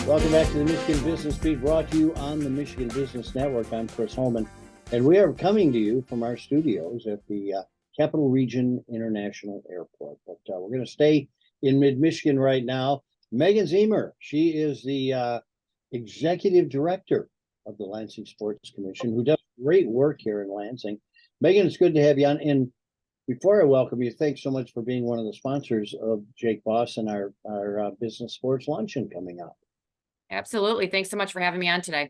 Welcome back to the Michigan Business Beat, brought to you on the Michigan Business Network. I'm Chris Holman, and we are coming to you from our studios at the Capital Region International Airport. But we're going to stay in mid-Michigan right now. Meghan Ziemher, she is the executive director of the Lansing Sports Commission, who does great work here in Lansing. Meghan, it's good to have you on. And before I welcome you, thanks so much for being one of the sponsors of Jake Boss and our business sports luncheon coming up. Absolutely. Thanks so much for having me on today.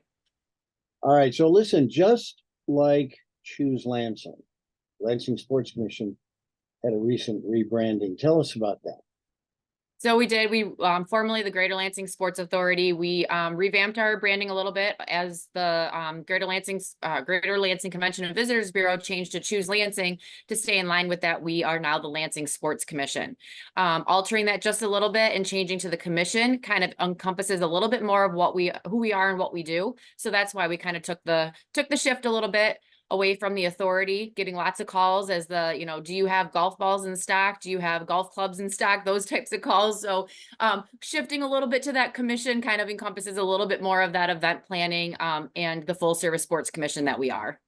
All right. So listen, just like Choose Lansing, Lansing Sports Commission had a recent rebranding. Tell us about that. So we did. We formerly the Greater Lansing Sports Authority. We revamped our branding a little bit as the Greater Lansing Convention and Visitors Bureau changed to Choose Lansing to stay in line with that. We are now the Lansing Sports Commission. Altering that just a little bit and changing to the commission kind of encompasses a little bit more of who we are and what we do. So that's why we kind of took the shift a little bit away from the authority, getting lots of calls as do you have golf balls in stock? Do you have golf clubs in stock? Those types of calls. So shifting a little bit to that commission kind of encompasses a little bit more of that event planning and the full service sports commission that we are.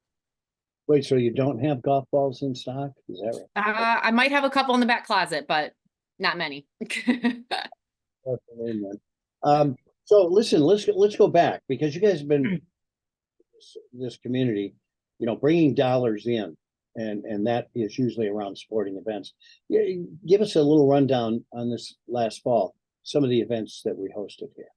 Wait, so you don't have golf balls in stock? Is that right? I might have a couple in the back closet, but not many. So listen, let's go back, because you guys have been this community, bringing dollars in, and that is usually around sporting events. Give us a little rundown on this last fall, some of the events that we hosted here.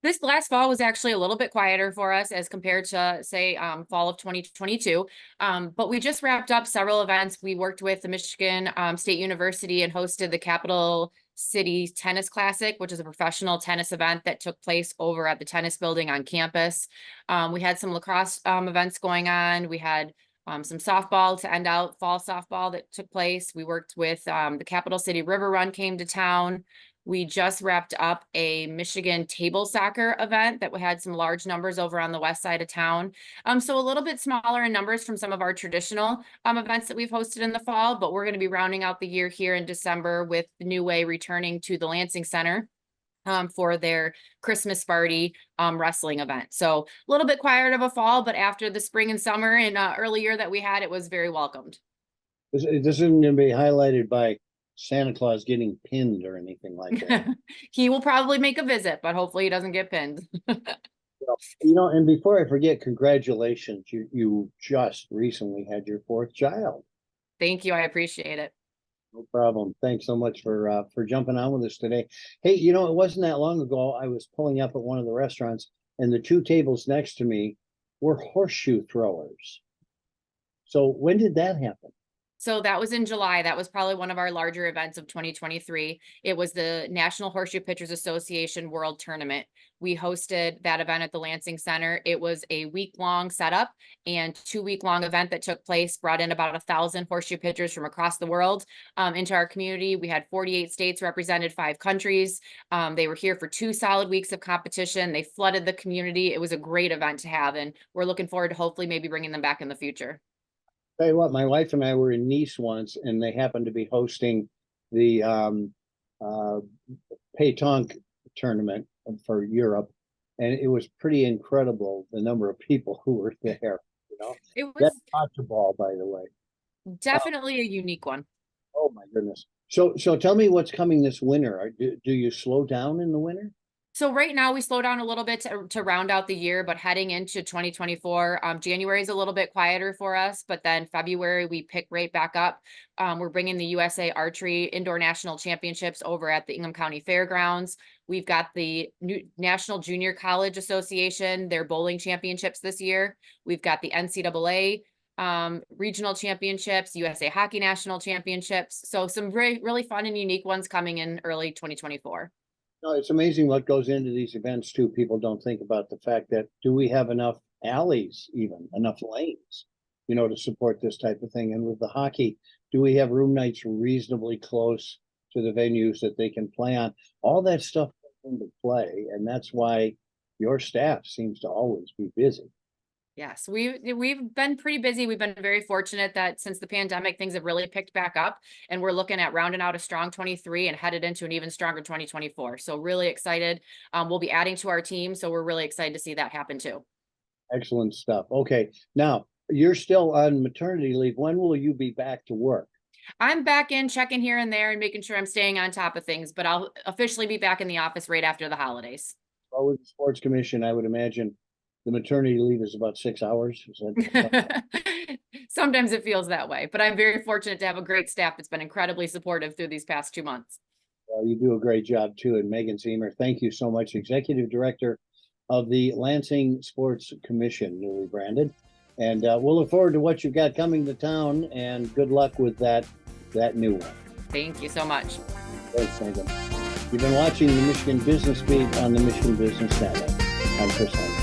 This last fall was actually a little bit quieter for us as compared to, say, fall of 2022. But we just wrapped up several events. We worked with the Michigan State University and hosted the Capital City Tennis Classic, which is a professional tennis event that took place over at the tennis building on campus. We had some lacrosse events going on. We had some softball to end out fall softball that took place. We worked with the Capital City River Run came to town. We just wrapped up a Michigan table soccer event that had some large numbers over on the west side of town. So a little bit smaller in numbers from some of our traditional events that we've hosted in the fall, but we're going to be rounding out the year here in December with the New Way returning to the Lansing Center for their Christmas party wrestling event. So a little bit quieter of a fall, but after the spring and summer and early year that we had, it was very welcomed. This isn't going to be highlighted by Santa Claus getting pinned or anything like that. He will probably make a visit, but hopefully he doesn't get pinned. And before I forget, congratulations. You just recently had your fourth child. Thank you. I appreciate it. No problem. Thanks so much for jumping on with us today. Hey, it wasn't that long ago I was pulling up at one of the restaurants, and the two tables next to me were horseshoe throwers. So when did that happen? So that was in July. That was probably one of our larger events of 2023. It was the National Horseshoe Pitchers Association World Tournament. We hosted that event at the Lansing Center. It was a week-long setup and 2-week-long event that took place, brought in about 1,000 horseshoe pitchers from across the world into our community. We had 48 states represented, 5 countries. They were here for 2 solid weeks of competition. They flooded the community. It was a great event to have, and we're looking forward to hopefully maybe bringing them back in the future. Tell you what, my wife and I were in Nice once, and they happened to be hosting the pétanque tournament for Europe, and it was pretty incredible the number of people who were there. It was That's bocce ball, by the way. Definitely a unique one. Oh my goodness! So tell me what's coming this winter. Do you slow down in the winter? So right now we slow down a little bit to round out the year, but heading into 2024, January is a little bit quieter for us, but then February we pick right back up. We're bringing the USA Archery Indoor National Championships over at the Ingham County Fairgrounds. We've got the National Junior College Association, their bowling championships this year. We've got the NCAA regional championships, USA Hockey National Championships. So some really fun and unique ones coming in early 2024. No, it's amazing what goes into these events too. People don't think about the fact that, do we have enough alleys, even enough lanes, to support this type of thing? And with the hockey, do we have room nights reasonably close to the venues that they can play on? All that stuff comes into play, and that's why your staff seems to always be busy. Yes, we've been pretty busy. We've been very fortunate that since the pandemic, things have really picked back up, and we're looking at rounding out a strong 23 and headed into an even stronger 2024. So really excited. We'll be adding to our team, so we're really excited to see that happen too. Excellent stuff. Okay, now you're still on maternity leave. When will you be back to work? I'm back in checking here and there and making sure I'm staying on top of things, but I'll officially be back in the office right after the holidays. Well, with the Sports Commission, I would imagine the maternity leave is about 6 hours. Is that Sometimes it feels that way, but I'm very fortunate to have a great staff that's been incredibly supportive through these past 2 months. well, you do a great job too. And Meghan Ziemher, thank you so much, Executive Director of the Lansing Sports Commission, newly branded. And we'll look forward to what you've got coming to town. And good luck with that new one. Thank you so much. Thanks, Meghan. You've been watching the Michigan Business Beat on the Michigan Business Network. I'm Chris Holman.